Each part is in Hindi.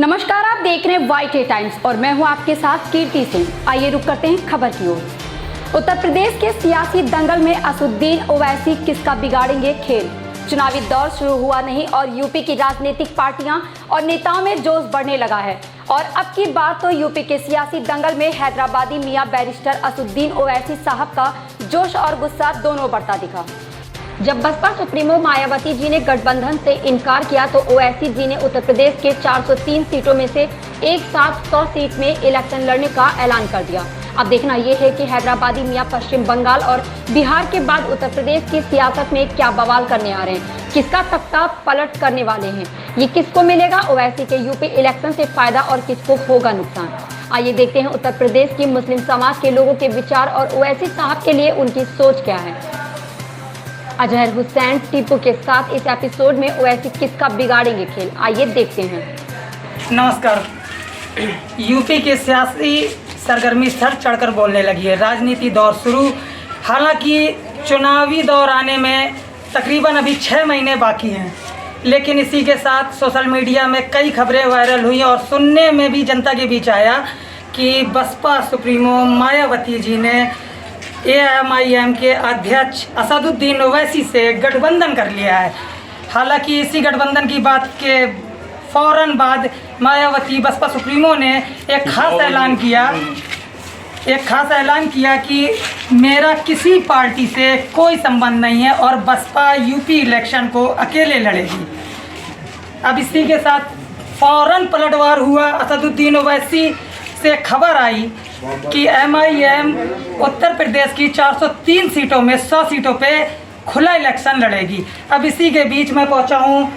नमस्कार, आप देख रहे हैं YK टाइम्स और मैं हूं आपके साथ कीर्ति सिंह। आइए रुक करते हैं खबर की ओर। उत्तर प्रदेश के सियासी दंगल में असदुद्दीन ओवैसी किसका बिगाड़ेंगे खेल। चुनावी दौर शुरू हुआ नहीं और यूपी की राजनीतिक पार्टियां और नेताओं में जोश बढ़ने लगा है और अब की बात तो यूपी के सियासी दंगल में हैदराबादी मियां बैरिस्टर असदुद्दीन ओवैसी साहब का जोश और गुस्सा दोनों बढ़ता दिखा। जब बसपा सुप्रीमो मायावती जी ने गठबंधन से इनकार किया तो ओवैसी जी ने उत्तर प्रदेश के 403 सीटों में से एक साथ 100 सीट में इलेक्शन लड़ने का ऐलान कर दिया। अब देखना यह है कि हैदराबादी मियां पश्चिम बंगाल और बिहार के बाद उत्तर प्रदेश की सियासत में क्या बवाल करने आ रहे हैं, किसका तख्ता पलट करने वाले हैं, ये किसको मिलेगा ओवैसी के यूपी इलेक्शन से फायदा और किसको होगा नुकसान। आइए देखते हैं उत्तर प्रदेश की मुस्लिम समाज के लोगों के विचार और ओवैसी साहब के लिए उनकी सोच क्या है। अजहर हुसैन टीपू के साथ इस एपिसोड में ओवैसी किसका बिगाड़ेंगे खेल, आइए देखते हैं। नमस्कार। यूपी के सियासी सरगर्मी सर चढ़कर बोलने लगी है। राजनीति दौर शुरू, हालांकि चुनावी दौर आने में तकरीबन अभी 6 महीने बाकी हैं, लेकिन इसी के साथ सोशल मीडिया में कई खबरें वायरल हुई और सुनने में भी जनता के बीच आया कि बसपा सुप्रीमो मायावती जी ने AIMIM के अध्यक्ष असदुद्दीन ओवैसी से गठबंधन कर लिया है। हालांकि इसी गठबंधन की बात के फ़ौरन बाद मायावती बसपा सुप्रीमो ने एक खास ऐलान किया कि मेरा किसी पार्टी से कोई संबंध नहीं है और बसपा यूपी इलेक्शन को अकेले लड़ेगी। अब इसी के साथ फ़ौरन पलटवार हुआ। असदुद्दीन ओवैसी से खबर आई कि MIM उत्तर प्रदेश की 403 सीटों में 100 सीटों पे खुला इलेक्शन लड़ेगी। अब इसी के बीच में पहुंचा हूँ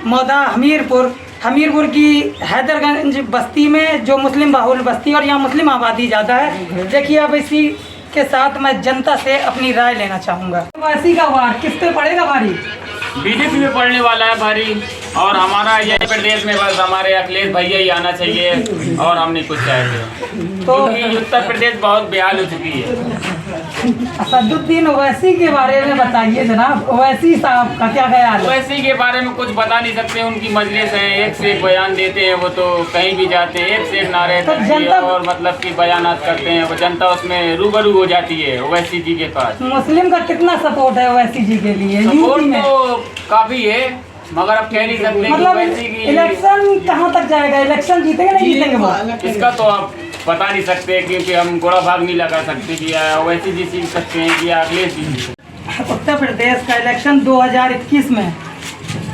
मौदा हमीरपुर की हैदरगंज बस्ती में, जो मुस्लिम बाहुल बस्ती और यहाँ मुस्लिम आबादी ज़्यादा है। देखिए, अब इसी के साथ मैं जनता से अपनी राय लेना चाहूँगा। ओवैसी का वार किस पे पड़ेगा भारी? बीजेपी में पड़ने वाला है भारी, और हमारा ये प्रदेश में बस हमारे अखिलेश भैया ही आना चाहिए और हम नहीं कुछ चाहते, तो क्योंकि उत्तर प्रदेश बहुत बेहाल हो चुकी है। असदुद्दीन ओवैसी के बारे में बताइए जनाब, ओवैसी साहब का क्या ख्याल है? ओवैसी के बारे में कुछ बता नहीं सकते। उनकी मजलिस है, एक से एक बयान देते हैं, वो तो कहीं भी जाते हैं, एक से एक नारे और मतलब की बयानात करते हैं, वो जनता उसमें रूबरू हो जाती है ओवैसी जी के पास। मुस्लिम का कितना सपोर्ट है ओवैसी जी के लिए? सपोर्ट तो काफी है, मगर अब कह नहीं सकते मतलब इलेक्शन कहाँ तक जाएगा, इलेक्शन जीतेंगे नहीं जीतेंगे इसका तो आप बता नहीं सकते, क्योंकि हम गोड़ा भाग नहीं लगा सकते कि ओवैसी जी जीत सकते हैं कि अखिलेश जी। उत्तर प्रदेश का इलेक्शन 2021 में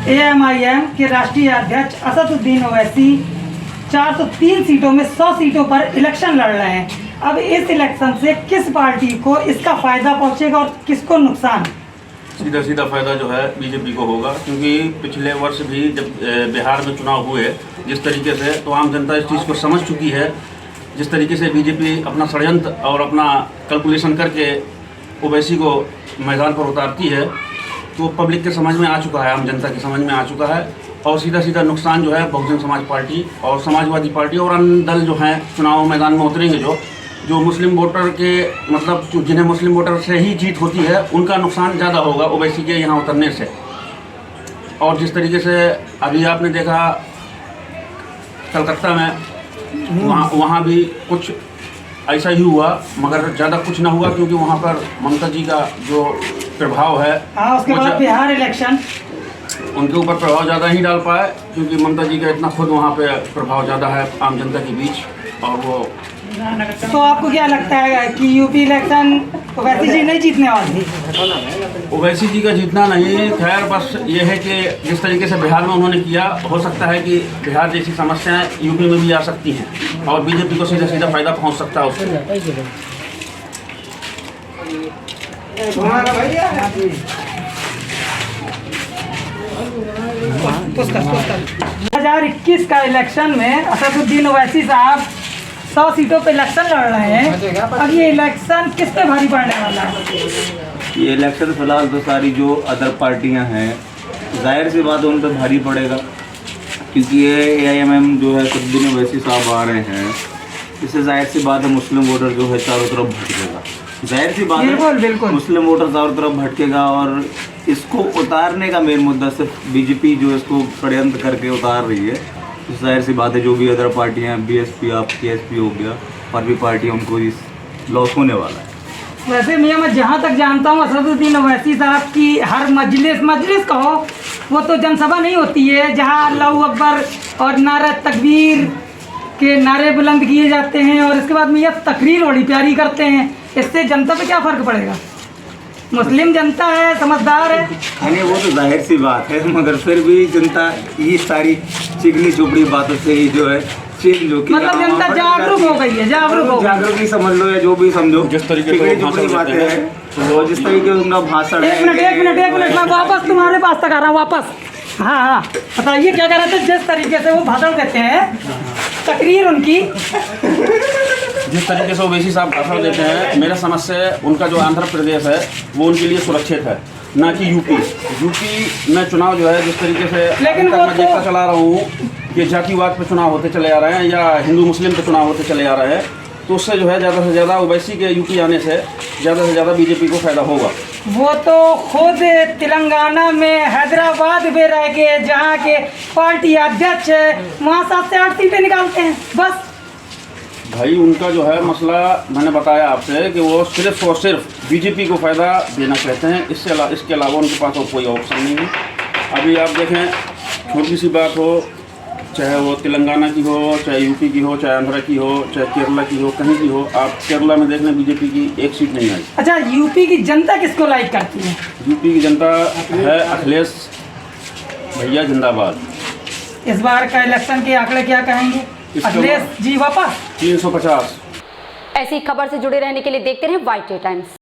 AIMIM के राष्ट्रीय अध्यक्ष असदुद्दीन ओवैसी 403 सीटों में 100 सीटों पर इलेक्शन लड़ रहे हैं। अब इस इलेक्शन से किस पार्टी को इसका फायदा पहुंचेगा और किसको नुकसान? सीधा फायदा जो है बीजेपी को होगा, क्योंकि पिछले वर्ष भी जब बिहार में चुनाव हुए जिस तरीके से, तो आम जनता इस चीज़ को समझ चुकी है। जिस तरीके से बीजेपी अपना षड्यंत्र और अपना कैलकुलेशन करके ओवैसी को मैदान पर उतारती है, तो पब्लिक के समझ में आ चुका है, आम जनता की समझ में आ चुका है। और सीधा नुकसान जो है बहुजन समाज पार्टी और समाजवादी पार्टी और अन्य दल जो हैं चुनाव मैदान में उतरेंगे, जो मुस्लिम वोटर के मतलब जिन्हें मुस्लिम वोटर से ही जीत होती है, उनका नुकसान ज़्यादा होगा ओवैसी के यहाँ उतरने से। और जिस तरीके से अभी आपने देखा कलकत्ता में, वहाँ भी कुछ ऐसा ही हुआ, मगर ज़्यादा कुछ ना हुआ, क्योंकि वहाँ पर ममता जी का जो प्रभाव है, उसके बाद बिहार इलेक्शन उनके ऊपर प्रभाव ज़्यादा ही डाल पाए, क्योंकि ममता जी का इतना खुद वहाँ पे प्रभाव ज़्यादा है आम जनता के बीच। और वो तो आपको क्या लगता है कि यूपी इलेक्शन ओवैसी जी नहीं जीतने वाली? ओवैसी जी का जीतना नहीं, खैर बस ये है कि जिस तरीके से बिहार में उन्होंने किया, हो सकता है कि बिहार जैसी समस्याएं यूपी में भी आ सकती हैं और बीजेपी को सीधा फायदा पहुंच सकता है उससे। 2021 का इलेक्शन में असदुद्दीन ओवैसी साहब 100 सीटों पे इलेक्शन लड़ रहे हैं। अब ये इलेक्शन किस पे भारी पड़ने वाला है? ये इलेक्शन फिलहाल तो सारी जो अदर पार्टियां हैं, जाहिर सी बात है उन पर भारी पड़ेगा, क्योंकि ये AIMIM जो है असदुद्दीन ओवैसी साहब आ रहे हैं, इससे जाहिर सी बात है मुस्लिम वोटर जो है चारों तरफ भटकेगा। जाहिर सी बात है बिल्कुल मुस्लिम वोटर चारों तरफ भटकेगा और इसको उतारने का मेन मुद्दा सिर्फ बीजेपी जो इसको षड्यंत्र करके उतार रही है, तो जाहिर सी बात है जो भी अदर पार्टियाँ BSP आप KSP हो गया और भी पार्टियाँ उनको इस लॉस होने वाला है। वैसे मियाँ मैं जहाँ तक जानता हूँ असदुद्दीन ओवैसी साहब की हर मजलिस कहो वो तो जनसभा नहीं होती है जहाँ अल्लाहू अकबर और नारा तकबीर के नारे बुलंद किए जाते हैं और इसके बाद मियाँ तकरीर बड़ी प्यारी करते हैं। इससे जनता पे क्या फ़र्क पड़ेगा? मुस्लिम जनता है, समझदार है। यानी वो तो जाहिर सी बात है, मगर फिर भी जनता ये सारी चिकनी चुपड़ी बातों से ही जो है चेंज हो के मतलब जनता जागरूक हो गई है, जागरूक ही समझ लो या जो भी समझो, जिस तरीके से चिकनी चुपड़ी बातें हैं तो जिस तरीके से उनका भाषण एक मिनट मैं वापस तुम्हारे पास तक आ रहा हूँ वापस। हाँ बताइए क्या कह रहे थे? जिस तरीके से वो भाषण देते हैं, तकरीर उनकी जिस तरीके से ओवैसी साहब भाषण देते हैं, मेरा समझ से उनका जो आंध्र प्रदेश है वो उनके लिए सुरक्षित है, ना कि यूपी में चुनाव जो है जिस तरीके से लेकिन अब तक वो मैं तो- देखता चला रहा हूँ कि जातिवाद पे चुनाव होते चले आ रहे हैं या हिंदू मुस्लिम पे चुनाव होते चले आ रहे हैं, तो उससे जो है ज़्यादा से ज़्यादा ओवैसी के यूपी आने से ज़्यादा बीजेपी को फायदा होगा। वो तो खुद तेलंगाना में हैदराबाद में रह के जहाँ के पार्टी अध्यक्ष है वहाँ 7 से 8 सीटें निकालते हैं बस। भाई उनका जो है मसला मैंने बताया आपसे कि वो सिर्फ और सिर्फ बीजेपी को फ़ायदा देना चाहते हैं, इसके अलावा उनके पास और कोई ऑप्शन नहीं है। अभी आप देखें, छोटी सी बात हो, चाहे वो तेलंगाना की हो, चाहे यूपी की हो, चाहे आंध्र की हो, चाहे केरला की हो, कहीं की हो, आप केरला में देख लें बीजेपी की एक सीट नहीं आई। अच्छा, यूपी की जनता किसको लाइक करती है? यूपी की जनता है अखिलेश भैया जिंदाबाद। इस बार का इलेक्शन के आंकड़े क्या कहेंगे? अखिलेश जी वापस 350। ऐसी खबर से जुड़े रहने के लिए देखते रहें YT टाइम्स।